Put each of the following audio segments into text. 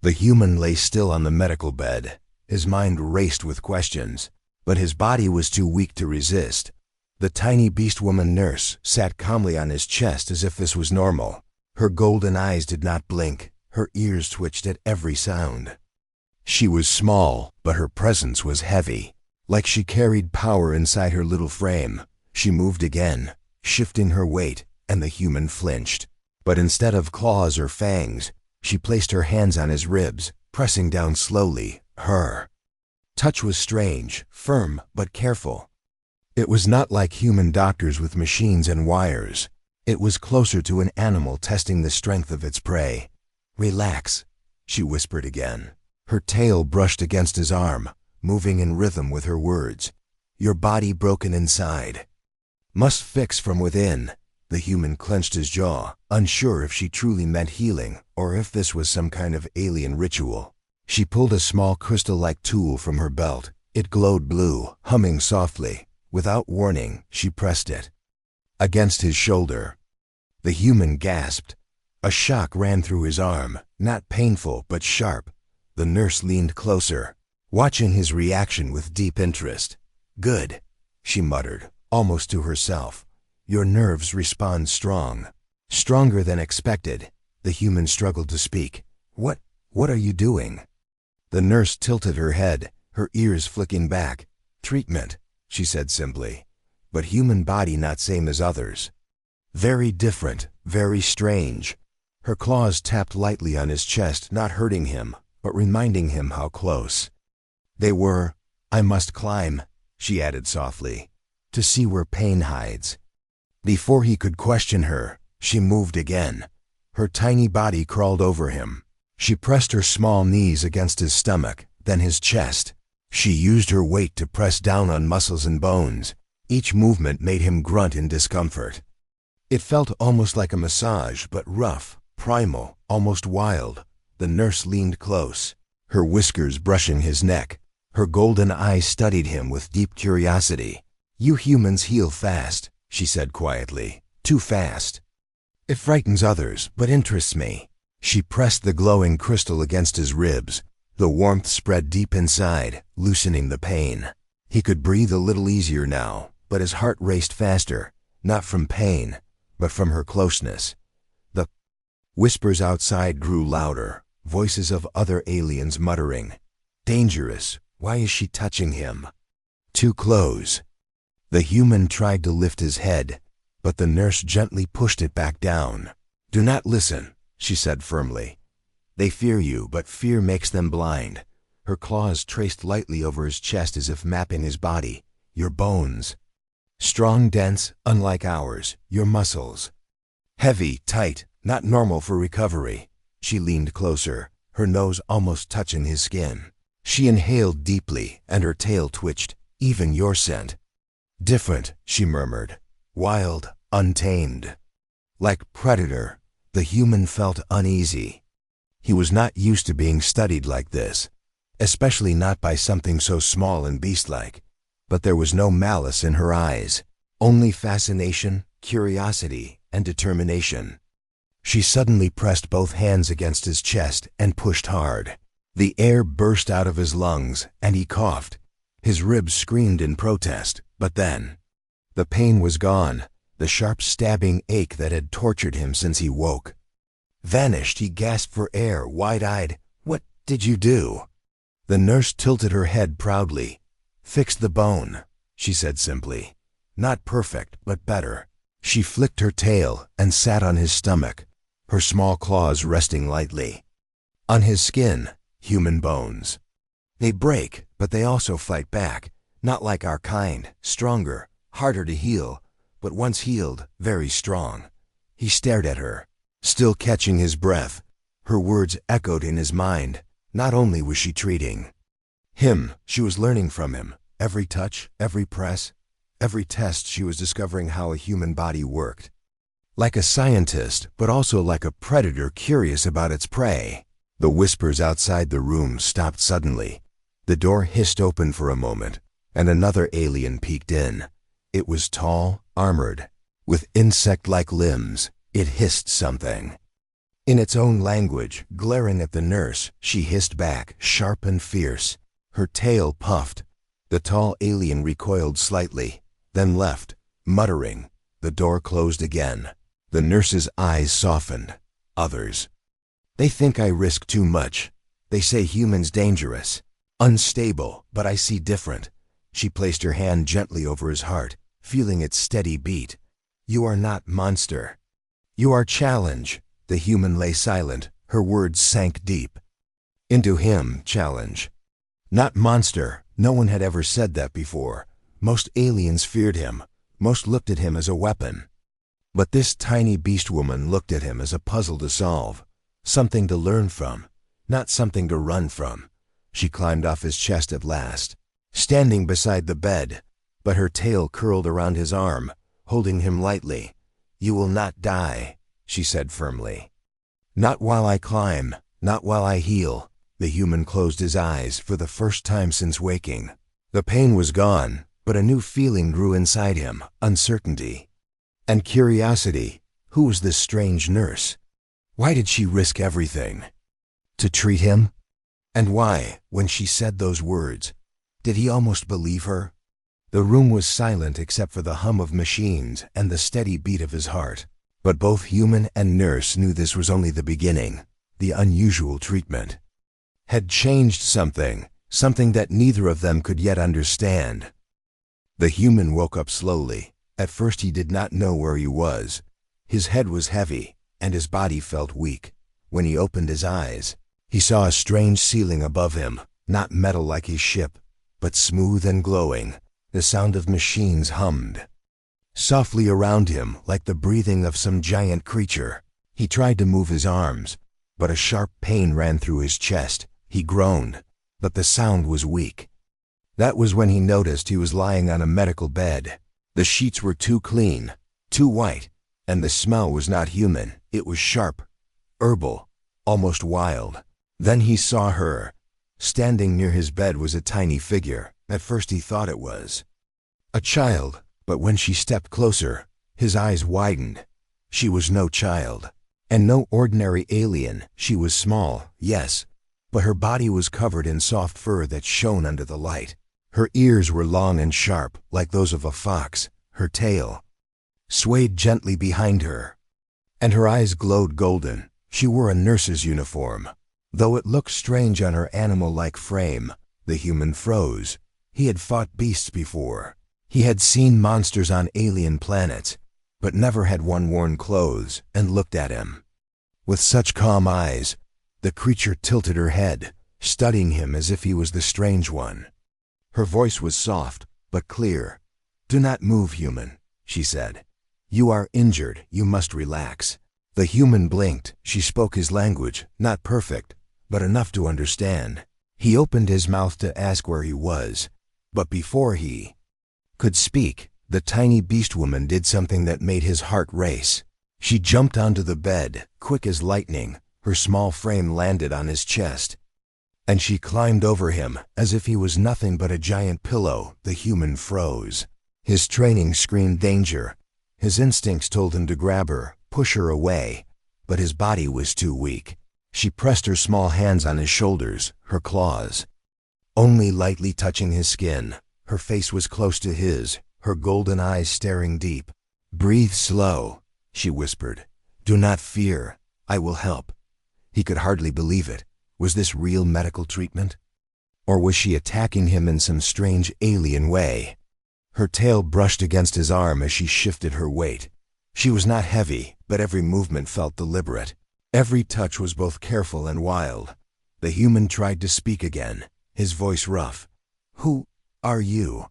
The human lay still on the medical bed. His mind raced with questions, but his body was too weak to resist. The tiny beast woman nurse sat calmly on his chest as if this was normal. Her golden eyes did not blink. Her ears twitched at every sound. She was small, but her presence was heavy, like she carried power inside her little frame. She moved again, shifting her weight, and the human flinched. But instead of claws or fangs, she placed her hands on his ribs, pressing down slowly. Her touch was strange, firm, but careful. It was not like human doctors with machines and wires. It was closer to an animal testing the strength of its prey. "Relax," she whispered again. Her tail brushed against his arm, moving in rhythm with her words. "Your body broken inside. Must fix from within." The human clenched his jaw, unsure if she truly meant healing or if this was some kind of alien ritual. She pulled a small crystal-like tool from her belt. It glowed blue, humming softly. Without warning, she pressed it against his shoulder. The human gasped. A shock ran through his arm, not painful but sharp. The nurse leaned closer, watching his reaction with deep interest. "Good," she muttered, almost to herself. "Your nerves respond strong." Stronger than expected. The human struggled to speak. What are you doing?" The nurse tilted her head, her ears flicking back. "Treatment," she said simply. "But human body not same as others. Very different, very strange." Her claws tapped lightly on his chest, not hurting him, but reminding him how close they were. "I must climb," she added softly, "to see where pain hides." Before he could question her, she moved again. Her tiny body crawled over him. She pressed her small knees against his stomach, then his chest. She used her weight to press down on muscles and bones. Each movement made him grunt in discomfort. It felt almost like a massage, but rough, primal, almost wild. The nurse leaned close, her whiskers brushing his neck. Her golden eyes studied him with deep curiosity. "You humans heal fast," she said quietly. "Too fast. It frightens others, but interests me." She pressed the glowing crystal against his ribs. The warmth spread deep inside, loosening the pain. He could breathe a little easier now, but his heart raced faster, not from pain, but from her closeness. The whispers outside grew louder, voices of other aliens muttering. "Dangerous. Why is she touching him?" "Too close." The human tried to lift his head, but the nurse gently pushed it back down. "Do not listen," she said firmly. "They fear you, but fear makes them blind." Her claws traced lightly over his chest as if mapping his body. "Your bones. Strong, dense, unlike ours. Your muscles. Heavy, tight, not normal for recovery." She leaned closer, her nose almost touching his skin. She inhaled deeply, and her tail twitched. "Even your scent." "Different," she murmured. "Wild, untamed. Like predator." The human felt uneasy. He was not used to being studied like this, especially not by something so small and beast-like. But there was no malice in her eyes, only fascination, curiosity, and determination. She suddenly pressed both hands against his chest and pushed hard. The air burst out of his lungs, and he coughed. His ribs screamed in protest, but then the pain was gone. The sharp stabbing ache that had tortured him since he woke vanished. He gasped for air, wide-eyed. "What did you do?" The nurse tilted her head proudly. "Fixed the bone," she said simply. "Not perfect, but better." She flicked her tail and sat on his stomach, her small claws resting lightly on his skin. "Human bones. They break, but they also fight back. Not like our kind, stronger, harder to heal, but once healed, very strong." He stared at her, still catching his breath. Her words echoed in his mind. Not only was she treating him, she was learning from him. Every touch, every press, every test, she was discovering how a human body worked. Like a scientist, but also like a predator curious about its prey. The whispers outside the room stopped suddenly. The door hissed open for a moment, and another alien peeked in. It was tall, armored, with insect-like limbs. It hissed something. In its own language, glaring at the nurse, she hissed back, sharp and fierce. Her tail puffed. The tall alien recoiled slightly, then left, muttering. The door closed again. The nurse's eyes softened. Others. They think I risk too much. They say humans dangerous, unstable, but I see different. She placed her hand gently over his heart, feeling its steady beat. You are not monster. You are challenge. The human lay silent, her words sank deep. Into him, challenge. Not monster. No one had ever said that before. Most aliens feared him. Most looked at him as a weapon. But this tiny beast woman looked at him as a puzzle to solve. Something to learn from, not something to run from. She climbed off his chest at last, standing beside the bed, but her tail curled around his arm, holding him lightly. You will not die, she said firmly. Not while I climb, not while I heal. The human closed his eyes for the first time since waking. The pain was gone, but a new feeling grew inside him, uncertainty. And curiosity. Who was this strange nurse? Why did she risk everything? To treat him? And why, when she said those words, did he almost believe her? The room was silent except for the hum of machines and the steady beat of his heart. But both human and nurse knew this was only the beginning. The unusual treatment had changed something, something that neither of them could yet understand. The human woke up slowly. At first he did not know where he was. His head was heavy, and his body felt weak. When he opened his eyes, he saw a strange ceiling above him, not metal like his ship, but smooth and glowing. The sound of machines hummed softly around him like the breathing of some giant creature. He tried to move his arms, but a sharp pain ran through his chest. He groaned, but the sound was weak. That was when he noticed he was lying on a medical bed. The sheets were too clean, too white, and the smell was not human. It was sharp, herbal, almost wild. Then he saw her. Standing near his bed was a tiny figure. At first he thought it was a child, but when she stepped closer, his eyes widened. She was no child, and no ordinary alien. She was small, yes, but her body was covered in soft fur that shone under the light. Her ears were long and sharp, like those of a fox. Her tail swayed gently behind her, and her eyes glowed golden. She wore a nurse's uniform. Though it looked strange on her animal-like frame, the human froze. He had fought beasts before. He had seen monsters on alien planets, but never had one worn clothes and looked at him with such calm eyes. The creature tilted her head, studying him as if he was the strange one. Her voice was soft, but clear. Do not move, human, she said. You are injured. You must relax. The human blinked. She spoke his language, not perfect, but enough to understand. He opened his mouth to ask where he was, but before he could speak, the tiny beast woman did something that made his heart race. She jumped onto the bed, quick as lightning. Her small frame landed on his chest, and she climbed over him as if he was nothing but a giant pillow. The human froze. His training screamed danger. His instincts told him to grab her, push her away, but his body was too weak. She pressed her small hands on his shoulders, her claws only lightly touching his skin. Her face was close to his, her golden eyes staring deep. Breathe slow, she whispered. Do not fear. I will help. He could hardly believe it. Was this real medical treatment? Or was she attacking him in some strange alien way? Her tail brushed against his arm as she shifted her weight. She was not heavy, but every movement felt deliberate. Every touch was both careful and wild. The human tried to speak again, his voice rough. Who are you?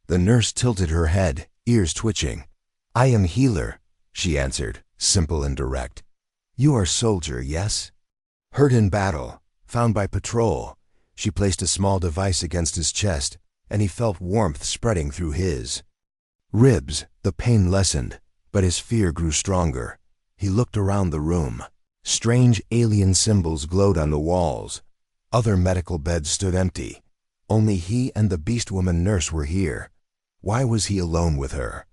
The nurse tilted her head, ears twitching. I am healer, she answered, simple and direct. You are soldier, yes? Hurt in battle, found by patrol. She placed a small device against his chest, and he felt warmth spreading through his ribs. The pain lessened, but his fear grew stronger. He looked around the room. Strange alien symbols glowed on the walls. Other medical beds stood empty. Only he and the beast woman nurse were here. Why was he alone with her?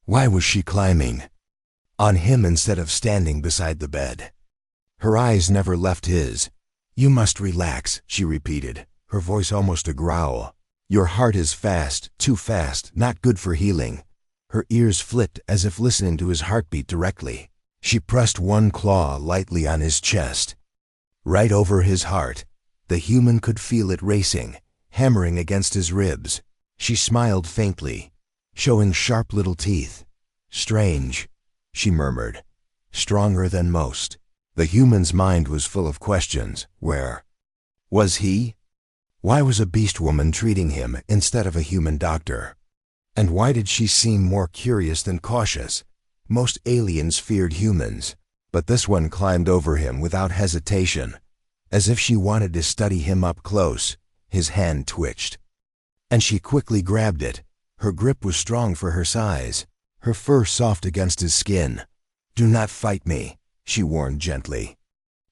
Why was she climbing on him instead of standing beside the bed? Her eyes never left his. "You must relax," she repeated, her voice almost a growl. "Your heart is fast, too fast, not good for healing." Her ears flipped as if listening to his heartbeat directly. She pressed one claw lightly on his chest, right over his heart. The human could feel it racing, hammering against his ribs. She smiled faintly, showing sharp little teeth. "Strange," she murmured, "stronger than most." The human's mind was full of questions. Where was he? Why was a beast woman treating him instead of a human doctor? And why did she seem more curious than cautious? Most aliens feared humans, but this one climbed over him without hesitation, as if she wanted to study him up close. His hand twitched, and she quickly grabbed it. Her grip was strong for her size, her fur soft against his skin. "Do not fight me," she warned gently.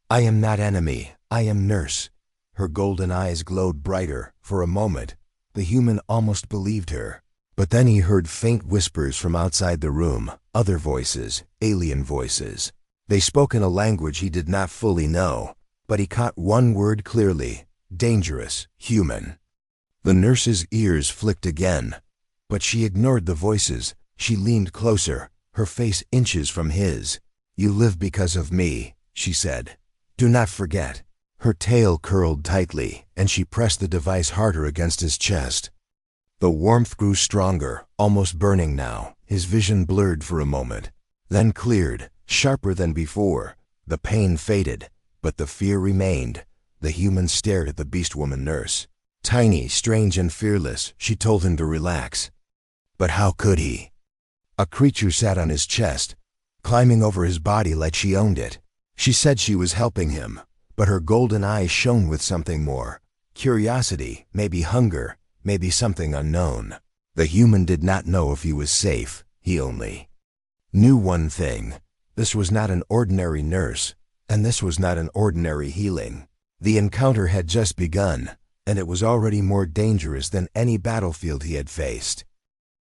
"I am not enemy, I am nurse." Her golden eyes glowed brighter. For a moment, the human almost believed her. But then he heard faint whispers from outside the room, other voices, alien voices. They spoke in a language he did not fully know, but he caught one word clearly: dangerous, human. The nurse's ears flicked again, but she ignored the voices. She leaned closer, her face inches from his. "You live because of me," she said. "Do not forget." Her tail curled tightly, and she pressed the device harder against his chest. The warmth grew stronger, almost burning now. His vision blurred for a moment, then cleared, sharper than before. The pain faded, but the fear remained. The human stared at the beast woman nurse. Tiny, strange, and fearless, she told him to relax. But how could he? A creature sat on his chest, climbing over his body like she owned it. She said she was helping him, but her golden eyes shone with something more. Curiosity, maybe hunger, maybe something unknown. The human did not know if he was safe. He only knew one thing. This was not an ordinary nurse, and this was not an ordinary healing. The encounter had just begun, and it was already more dangerous than any battlefield he had faced.